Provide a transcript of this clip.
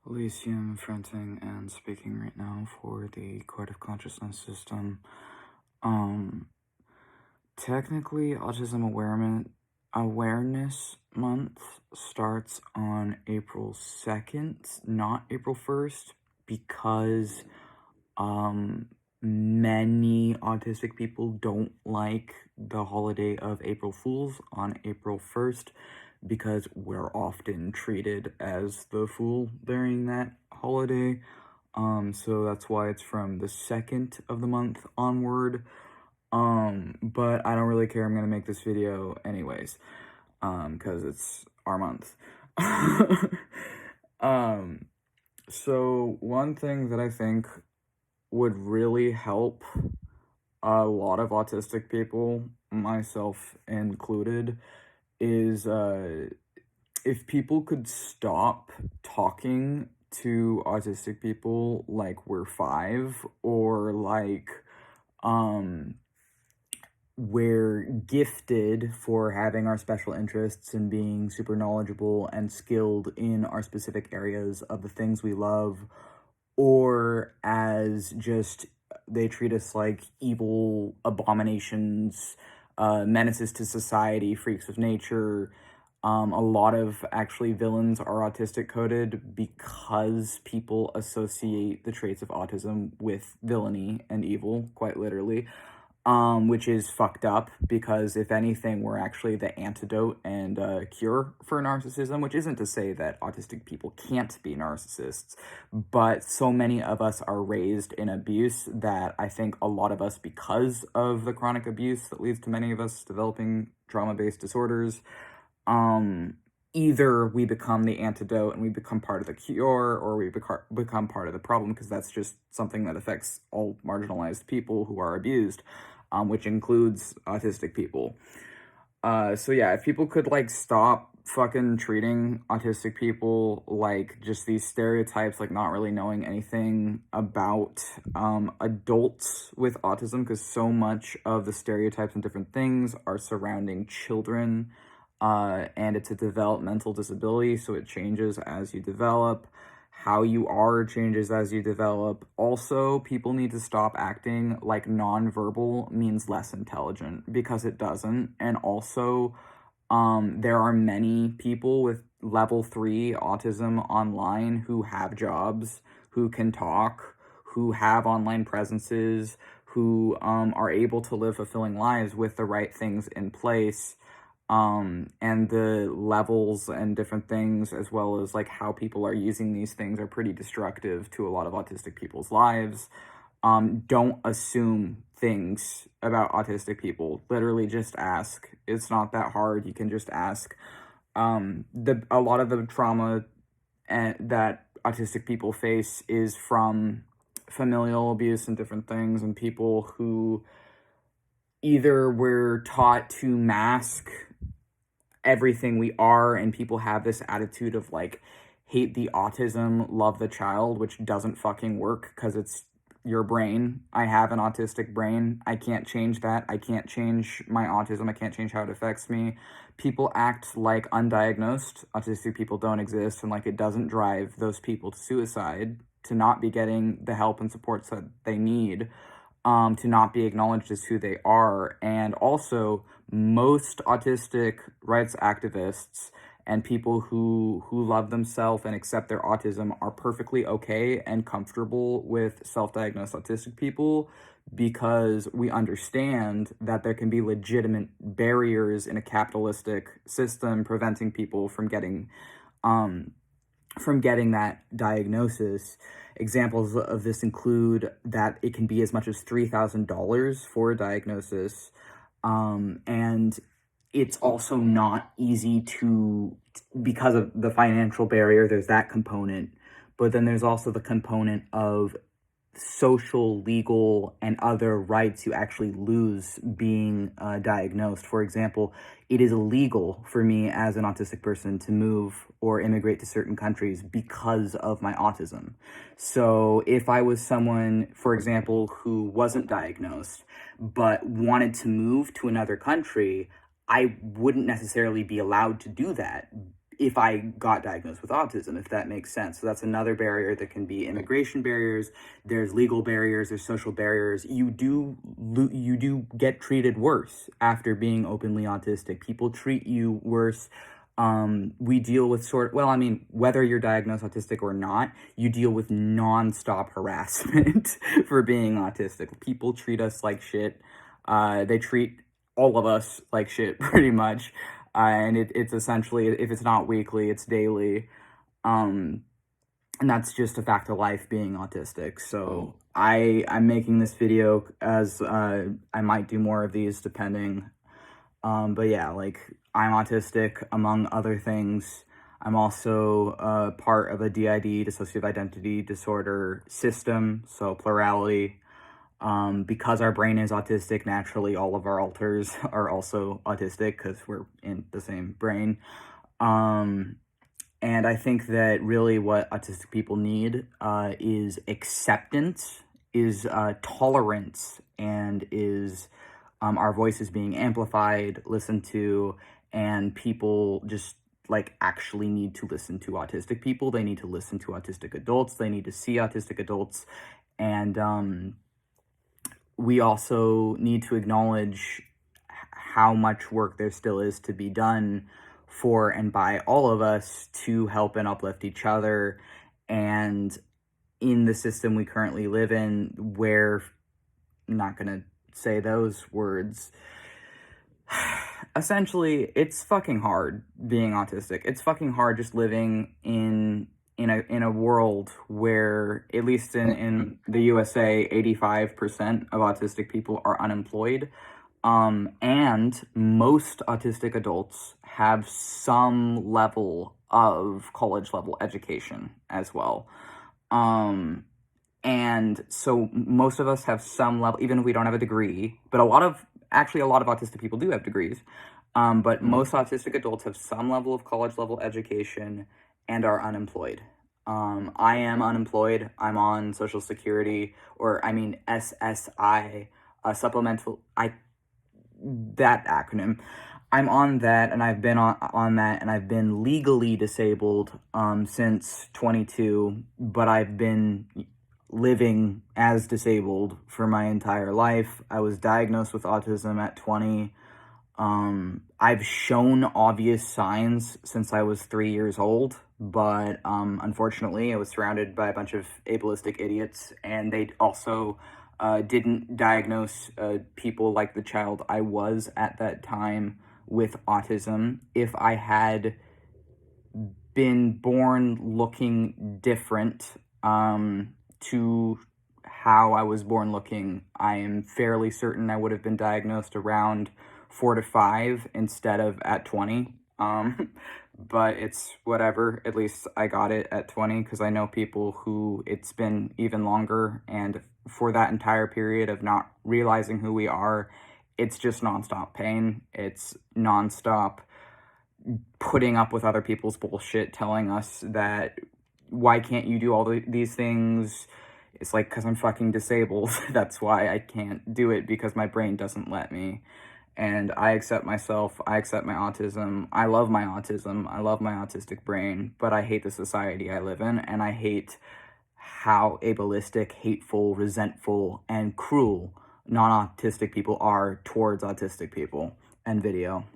Elysium, fronting and speaking right now for the Court of Consciousness system. Um, Technically, Awareness Month starts on April 2nd, not April 1st, because, many autistic people don't like the holiday of April Fools on April 1st, because we're often treated as the fool during that holiday. So that's why it's from the 2nd of the month onward. But I don't really care. I'm gonna make this video anyways, because it's our month. um, so one thing that I think would really help a lot of autistic people, myself included, is if people could stop talking to autistic people like we're 5, or like we're gifted for having our special interests and being super knowledgeable and skilled in our specific areas of the things we love, or as just they treat us like evil abominations, menaces to society, freaks of nature. A lot of actually villains are autistic coded because people associate the traits of autism with villainy and evil, quite literally. Which is fucked up, because if anything, we're actually the antidote and cure for narcissism, which isn't to say that autistic people can't be narcissists, but so many of us are raised in abuse that I think a lot of us, because of the chronic abuse that leads to many of us developing trauma-based disorders, either we become the antidote and we become part of the cure, or we become part of the problem, because that's just something that affects all marginalized people who are abused, which includes autistic people. So yeah, if people could, like, stop fucking treating autistic people like just these stereotypes, like not really knowing anything about adults with autism, because so much of the stereotypes and different things are surrounding children, and it's a developmental disability, so it changes as you develop. How you are changes as you develop. Also, people need to stop acting like nonverbal means less intelligent, because it doesn't. And also, there are many people with level 3 autism online who have jobs, who can talk, who have online presences, who are able to live fulfilling lives with the right things in place. And the levels and different things, as well as like how people are using these things, are pretty destructive to a lot of autistic people's lives. Don't assume things about autistic people. Literally just ask. It's not that hard. You can just ask. A lot of the trauma that autistic people face is from familial abuse and different things, and people who either were taught to mask everything we are, and people have this attitude of like, hate the autism, love the child, which doesn't fucking work, because it's your brain. I have an autistic brain. I can't change that. I can't change my autism. I can't change how it affects me. People act like undiagnosed autistic people don't exist, and like it doesn't drive those people to suicide, to not be getting the help and supports that they need, to not be acknowledged as who they are. And also, most autistic rights activists and people who love themselves and accept their autism are perfectly okay and comfortable with self-diagnosed autistic people, because we understand that there can be legitimate barriers in a capitalistic system preventing people from getting that diagnosis. Examples of this include that it can be as much as $3,000 for a diagnosis, and it's also not easy to, because of the financial barrier, there's that component, but then there's also the component of social, legal, and other rights you actually lose being diagnosed. For example, it is illegal for me as an autistic person to move or immigrate to certain countries because of my autism. So if I was someone, for example, who wasn't diagnosed but wanted to move to another country, I wouldn't necessarily be allowed to do that if I got diagnosed with autism, if that makes sense. So that's another barrier. That can be immigration barriers, there's legal barriers, there's social barriers. You do get treated worse after being openly autistic. People treat you worse. We deal with well, I mean, whether you're diagnosed autistic or not, you deal with nonstop harassment for being autistic. People treat us like shit. They treat all of us like shit, pretty much. And it's essentially, if it's not weekly, it's daily. And that's just a fact of life being autistic. So I'm making this video as I might do more of these depending. But yeah, like, I'm autistic, among other things. I'm also part of a DID, dissociative identity disorder system, so plurality. Because our brain is autistic, naturally all of our alters are also autistic because we're in the same brain. And I think that really what autistic people need is acceptance, is tolerance, and is our voices being amplified, listened to, and people just like actually need to listen to autistic people. They need to listen to autistic adults. They need to see autistic adults. And we also need to acknowledge how much work there still is to be done for and by all of us to help and uplift each other. And in the system we currently live in, where, I'm not going to say those words, essentially, it's fucking hard being autistic. It's fucking hard just living in a world where, at least in the USA, 85% of autistic people are unemployed. And most autistic adults have some level of college level education as well. And so most of us have some level, even if we don't have a degree, but a lot of autistic people do have degrees. But most autistic adults have some level of college level education and are unemployed. I am unemployed. I'm on Social Security, or I mean SSI, supplemental, that acronym. I'm on that, and I've been on that, and I've been legally disabled since 22, but I've been living as disabled for my entire life. I was diagnosed with autism at 20. I've shown obvious signs since I was 3 years old, but unfortunately I was surrounded by a bunch of ableistic idiots, and they also didn't diagnose people like the child I was at that time with autism. If I had been born looking different to how I was born looking, I am fairly certain I would have been diagnosed around 4 to 5 instead of at 20. But it's whatever. At least I got it at 20, because I know people who it's been even longer, and for that entire period of not realizing who we are, it's just nonstop pain. It's nonstop putting up with other people's bullshit, telling us that, why can't you do all these things? It's like, because I'm fucking disabled. That's why I can't do it, because my brain doesn't let me. And I accept myself, I accept my autism, I love my autism, I love my autistic brain, but I hate the society I live in, and I hate how ableistic, hateful, resentful, and cruel non-autistic people are towards autistic people. End video.